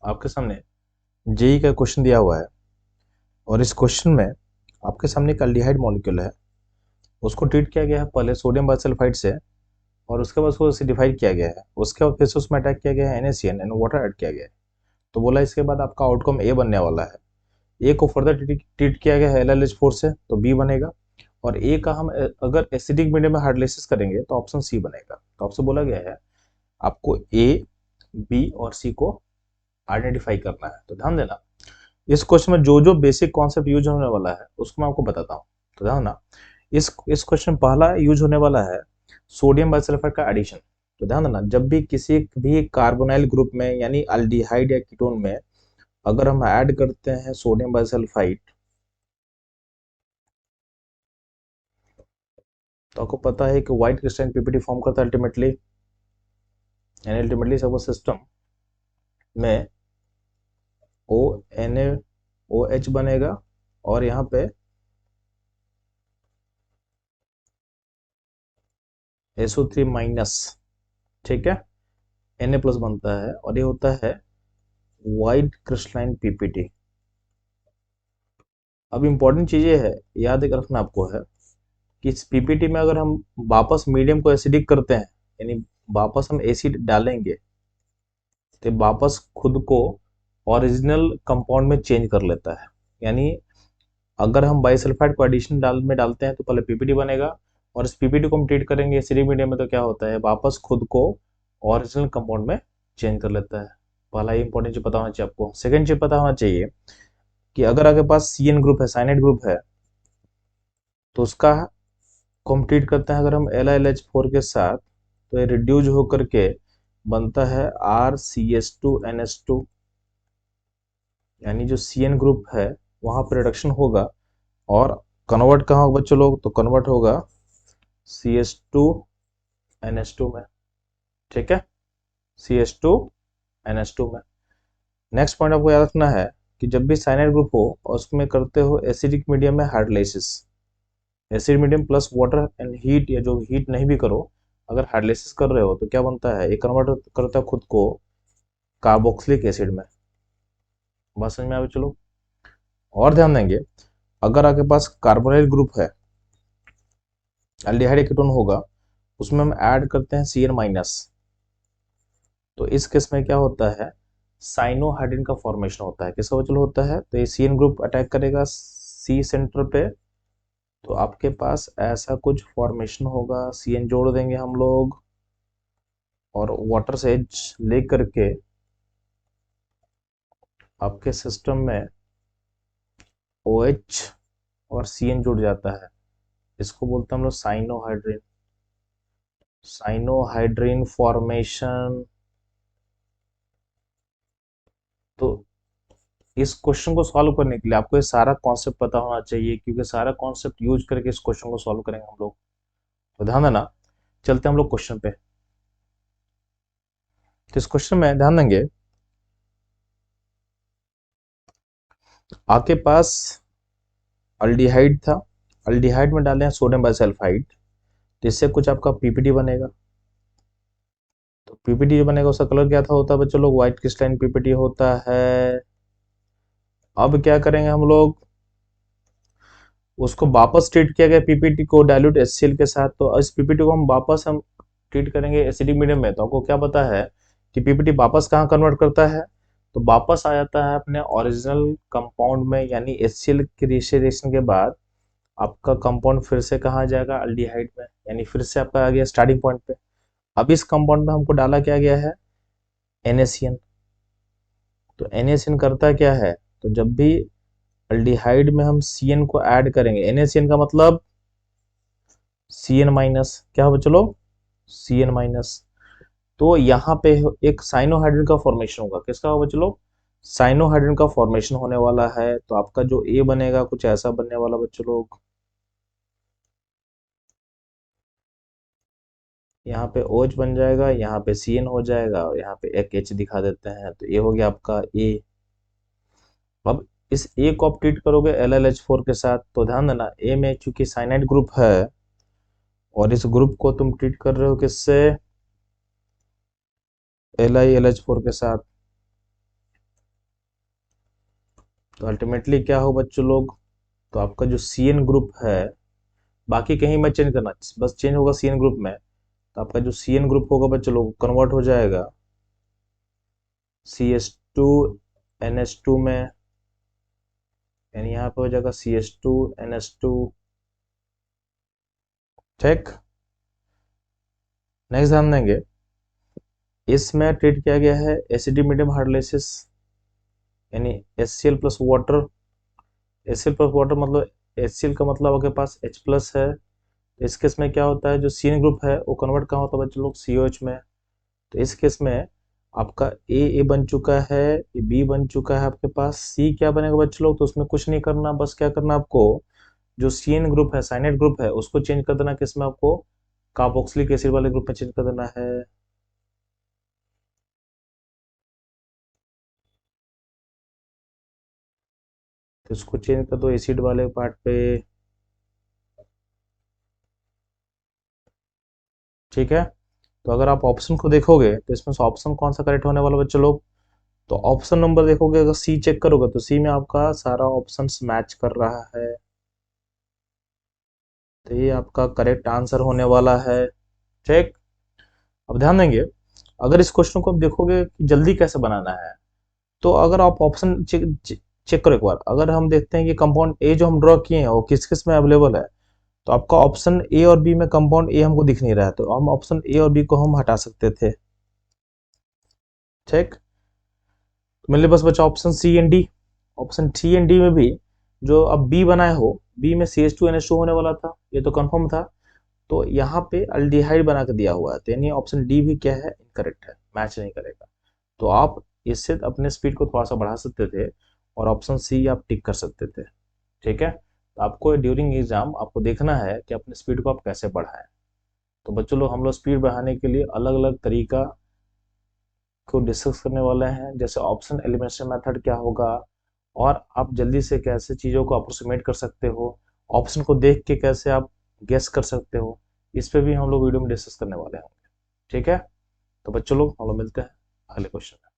आपके सामने जेई का क्वेश्चन दिया हुआ है और इस क्वेश्चन में आपके सामने एक अल्डिहाइड मॉलिक्यूल है, उसको ट्रीट किया गया है पहले सोडियम बाइसल्फाइड से और उसके बाद उसको एसिडिफाइड किया गया है, उसके बाद फिर से उसमें अटैक किया गया है NaCN एंड वाटर ऐड किया गया है। तो बोला इसके बाद आपका आउटकम ए बनने वाला है। ए को फर्दर ट्रीट किया गया है LLH4 से तो बी बनेगा, और ए का हम अगर एसिडिक मीडियम में हाइड्रोलाइसिस करेंगे तो ऑप्शन सी बनेगा। तो आपसे बोला गया है आपको ए, बी और सी को आइडेंटिफाई करना है। तो ध्यान देना, इस क्वेश्चन में जो जो बेसिक कॉन्सेप्ट यूज होने वाला है उसको मैं आपको बताता हूँ। तो ध्यान देना, इस क्वेश्चन पहला यूज होने वाला है सोडियम बाइसल्फाइड का एडिशन। तो ध्यान देना, जब भी किसी भी कार्बोनाइल ग्रुप में यानी अल्डिहाइड या कीटोन में अगर हम ऐड करते हैं सोडियम बाइसल्फाइड, तो आपको पता है कि व्हाइट क्रिस्टलाइन पीपीटी फॉर्म करता है अल्टीमेटली, यानी अल्टीमेटली सब सिस्टम में ओ एन ओ एच बनेगा और यहाँ पे SO3 माइनस, ठीक है, Na प्लस बनता है और ये होता है व्हाइट क्रिस्टलाइन पीपीटी। अब इंपॉर्टेंट चीज ये है, याद रखना आपको है कि इस पीपीटी में अगर हम वापस मीडियम को एसिडिक करते हैं, यानी वापस हम एसिड डालेंगे, तो वापस खुद को ओरिजिनल कंपाउंड में चेंज कर लेता है। यानी अगर हम बाइसल्फाइड को एडिशन डालते हैं तो पहले पीपीटी बनेगा, और इस पीपीटी को हम ट्रीट करेंगे एसिडिक मीडियम में तो क्या होता है, वापस खुद को ओरिजिनल कंपाउंड में चेंज कर लेता है। पहला ये इंपॉर्टेंट चीज पता होना चाहिए आपको। सेकंड चीज पता होना चाहिए कि अगर आपके पास CN ग्रुप है, साइनाइड ग्रुप है, तो उसका को हम ट्रीट करते हैं अगर हम LiLH4 के साथ, तो ये रिड्यूज होकर के बनता है RCH2NH2, यानी जो CN ग्रुप है वहां पर रिडक्शन होगा और कन्वर्ट कहाँ होगा बच्चों लोग, तो कन्वर्ट होगा CH2NH2 में, ठीक है, CH2NH2 में। नेक्स्ट पॉइंट आपको याद रखना है कि जब भी साइनाइड ग्रुप हो और उसमें करते हो एसिडिक मीडियम में hydrolysis, acid medium plus water and heat, या जो हीट नहीं भी करो, अगर हाइड्रोलाइसिस कर रहे हो तो क्या बनता है, ये कन्वर्ट करता है खुद को कार्बोक्सिलिक एसिड में। बात समझ में आ गई? चलो और ध्यान देंगे, अगर आपके पास कार्बोनाइल ग्रुप है, एल्डिहाइड कीटोन होगा, उसमें हम ऐड करते हैं CN माइनस, तो इस केस में क्या होता है, साइनोहाइड्रिन का फॉर्मेशन होता है। किसका वजह होता है, तो ये CN ग्रुप अटैक करेगा C सेंटर पे, तो आपके पास ऐसा कुछ फॉर्मेशन होगा, CN जोड़ देंगे हम लोग और वाटर से एच ले करके आपके सिस्टम में OH और CN जुड़ जाता है। इसको बोलते हैं हम लोग साइनोहाइड्रिन, साइनोहाइड्रिन फॉर्मेशन। तो इस क्वेश्चन को सॉल्व करने के लिए आपको ये सारा कॉन्सेप्ट पता होना चाहिए, क्योंकि सारा कॉन्सेप्ट यूज करके इस क्वेश्चन को सॉल्व करेंगे हम लोग। तो ध्यान देना, चलते हैं हम लोग क्वेश्चन पे। तो इस क्वेश्चन में ध्यान देंगे, आपके पास अल्डिहाइड था, अल्डिहाइड में डाले हैं सोडियम बाइसल्फाइड, तो इससे कुछ आपका पीपीटी बनेगा। तो पीपीटी जो बनेगा उसका कलर क्या था होता है बच्चों लोग, व्हाइट क्रिस्टलाइन पीपीटी होता है। अब क्या करेंगे हम लोग, उसको वापस ट्रीट किया गया पीपीटी को डाइल्यूट HCl के साथ, तो इस पीपीटी को हम वापस ट्रीट करेंगे एसिडिक मीडियम में। तो आपको क्या पता है कि पीपीटी वापस कहाँ कन्वर्ट करता है, तो वापस आ जाता है अपने ओरिजिनल कंपाउंड में, यानी HCl के रिएक्शन के बाद आपका कंपाउंड फिर से कहाँ जाएगा, अल्डिहाइड में, यानी फिर से आपका आ गया स्टार्टिंग पॉइंट पे। अब इस कंपाउंड में हमको डाला क्या गया है, NaCN। तो NaCN करता क्या है, तो जब भी अल्डिहाइड में हम CN को ऐड करेंगे, NaCN का मतलब CN माइनस, क्या होगा चलो, CN माइनस, तो यहाँ पे एक साइनोहाइड्रिन का फॉर्मेशन होगा। किसका होगा चलो, साइनोहाइड्रिन का फॉर्मेशन होने वाला है। तो आपका जो ए बनेगा कुछ ऐसा बनने वाला बच्चों लोग, यहाँ पे OH बन जाएगा, यहाँ पे CN हो जाएगा और यहाँ पे एक H दिखा देते हैं, तो ये हो गया आपका ए। अब इस ए को आप ट्रीट करोगे LLH4 के साथ, तो ध्यान देना ए में चूंकि साइनाइड ग्रुप है और इस ग्रुप को तुम ट्रीट कर रहे हो किससे, LiLH4 के साथ, तो अल्टीमेटली क्या हो बच्चों लोग, तो आपका जो सी एन ग्रुप है, बाकी कहीं मत चेंज करना, बस चेंज होगा सी एन ग्रुप में। तो आपका जो सी एन ग्रुप होगा बच्चों लोग कन्वर्ट हो जाएगा C S two N S two में, यानी यहाँ पे हो जाएगा C S two N S two. ठीक, नेक्स्ट ध्यान देंगे, इसमें ट्रीट किया गया है एसिडिक मीडियम हाइड्रोलाइसिस, यानी HCl plus water. HCl plus water मतलब HCl का मतलब आपके पास H प्लस है। इस केस में क्या होता है, जो सी एन ग्रुप है वो कन्वर्ट कहाँ होता है बच्चों लोग, COH में। तो इस केस में आपका ए बन चुका है, बी बन चुका है, आपके पास सी क्या बनेगा बच्चों लोग, तो उसमें कुछ नहीं करना, बस क्या करना आपको, जो सी एन ग्रुप है, साइनेट ग्रुप है, उसको चेंज कर देना, किसमें आपको, कार्बोक्सिलिक एसिड वाले ग्रुप में चेंज कर देना है। तो इसको चेंज कर दो एसिड वाले पार्ट पे। ठीक है, तो अगर आप ऑप्शन को देखोगे तो इसमें से ऑप्शन कौन सा करेक्ट होने वाला बच्चों लोग, तो ऑप्शन नंबर देखोगे, अगर सी चेक करोगे तो सी में आपका सारा ऑप्शंस मैच कर रहा है, तो ये आपका करेक्ट आंसर होने वाला है। ठीक, अब ध्यान देंगे, अगर इस क्वेश्चन को आप देखोगे कि जल्दी कैसे बनाना है, तो अगर आप ऑप्शन चेक करो एक बार, अगर हम देखते हैं कि कंपाउंड ए जो हम ड्रॉ किए हैं वो किस किस में अवेलेबल है, तो आपका ऑप्शन ए और बी में कंपाउंड ए हमको दिख नहीं रहा है, तो हम ऑप्शन ए और बी को हम हटा सकते थे। ठीक, तो मेरे लिए बस बचा option C and D. Option C and D में भी जो अब बी बनाए हो, बी में CH2NH2 होने वाला था, ये तो कंफर्म था, तो यहाँ पे अल्डिहाइड बना के दिया हुआ है, तो यानी ऑप्शन डी भी क्या है, इनकरेक्ट है, मैच नहीं करेगा। तो आप इससे अपने स्पीड को थोड़ा सा बढ़ा सकते थे और ऑप्शन सी आप टिक कर सकते थे। ठीक है, तो आपको ड्यूरिंग एग्जाम आपको देखना है कि अपने स्पीड को आप कैसे बढ़ाएं। तो बच्चों लोग, हम लोग स्पीड बढ़ाने के लिए अलग अलग तरीका को डिस्कस करने वाले हैं, जैसे ऑप्शन एलिमिनेशन मेथड क्या होगा, और आप जल्दी से कैसे चीज़ों को अप्रोक्सीमेट कर सकते हो, ऑप्शन को देख के कैसे आप गेस कर सकते हो, इस पे भी हम लोग वीडियो में डिस्कस करने वाले हैं। ठीक है, तो बच्चों लोग हम लोग मिलते हैं अगले क्वेश्चन में।